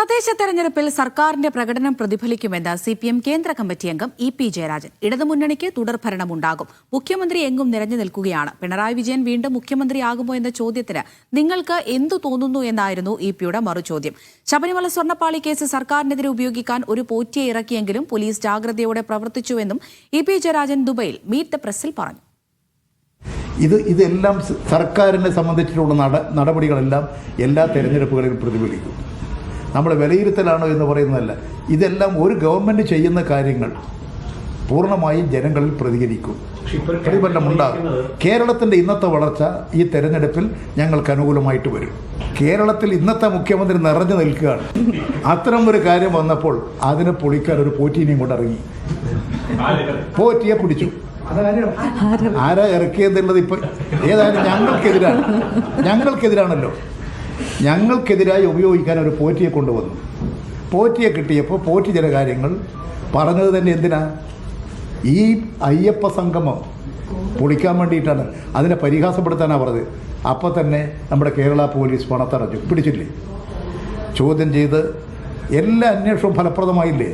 തദ്ദേശ തെരഞ്ഞെടുപ്പിൽ സർക്കാരിന്റെ പ്രകടനം പ്രതിഫലിക്കുമെന്ന് സിപിഎം കേന്ദ്ര കമ്മിറ്റി അംഗം ഇ.പി. ജയരാജൻ. ഇടതുമുന്നണിക്ക് തുടർഭരണമുണ്ടാകും. മുഖ്യമന്ത്രി എങ്ങും നിറഞ്ഞു നിൽക്കുകയാണ്. പിണറായി വിജയൻ വീണ്ടും മുഖ്യമന്ത്രിയാകുമോ എന്ന ചോദ്യത്തിന് നിങ്ങൾക്ക് എന്തു തോന്നുന്നു എന്നായിരുന്നു ഇ.പിയുടെ മറുചോദ്യം. ശബരിമല സ്വർണ്ണപ്പാളി കേസ് സർക്കാരിനെതിരെ ഉപയോഗിക്കാൻ ഒരു പോറ്റിയെ ഇറക്കിയെങ്കിലും പോലീസ് ജാഗ്രതയോടെ പ്രവർത്തിച്ചുവെന്നും ഇ.പി. ജയരാജൻ ദുബൈയിൽ മീറ്റ് ദ പ്രസിൽ പറഞ്ഞു. ഇതെല്ലാം സർക്കാരിനെ സംബന്ധിച്ചിട്ടുള്ള നടപടികളെല്ലാം എല്ലാ തെരഞ്ഞെടുപ്പുകളിലും പ്രതിഫലിക്കും. നമ്മൾ വിലയിരുത്തലാണോ എന്ന് പറയുന്നതല്ല. ഇതെല്ലാം ഒരു ഗവൺമെൻറ് ചെയ്യുന്ന കാര്യങ്ങൾ പൂർണ്ണമായും ജനങ്ങളിൽ പ്രതികരിക്കും, പ്രതിഫലനമുണ്ടാകും. കേരളത്തിൻ്റെ ഇന്നത്തെ വളർച്ച ഈ തെരഞ്ഞെടുപ്പിൽ ഞങ്ങൾക്ക് അനുകൂലമായിട്ട് വരും. കേരളത്തിൽ ഇന്നത്തെ മുഖ്യമന്ത്രി നിറഞ്ഞു നിൽക്കുകയാണ്. അത്തരം ഒരു കാര്യം വന്നപ്പോൾ അതിനെ പൊളിക്കാൻ ഒരു പോറ്റീനെയും കൊണ്ട് ഇറങ്ങി. പോറ്റിയെ പിടിച്ചു. ആരാ ഇറക്കിയതെന്നുള്ളത് ഇപ്പം ഏതായാലും ഞങ്ങൾക്കെതിരാണല്ലോ. ഞങ്ങൾക്കെതിരായി ഉപയോഗിക്കാൻ ഒരു പോറ്റിയെ കൊണ്ടുവന്നു. പോറ്റിയെ കിട്ടിയപ്പോൾ പോറ്റി ചില കാര്യങ്ങൾ പറഞ്ഞത് തന്നെ എന്തിനാ? ഈ അയ്യപ്പ സംഗമം പൊളിക്കാൻ വേണ്ടിയിട്ടാണ്, അതിനെ പരിഹാസപ്പെടുത്താനാണ് പറഞ്ഞത്. അപ്പോൾ തന്നെ നമ്മുടെ കേരള പോലീസ് പണത്തടഞ്ഞു, പിടിച്ചില്ലേ? ചോദ്യം ചെയ്ത് എല്ലാ അന്വേഷണവും ഫലപ്രദമായില്ലേ?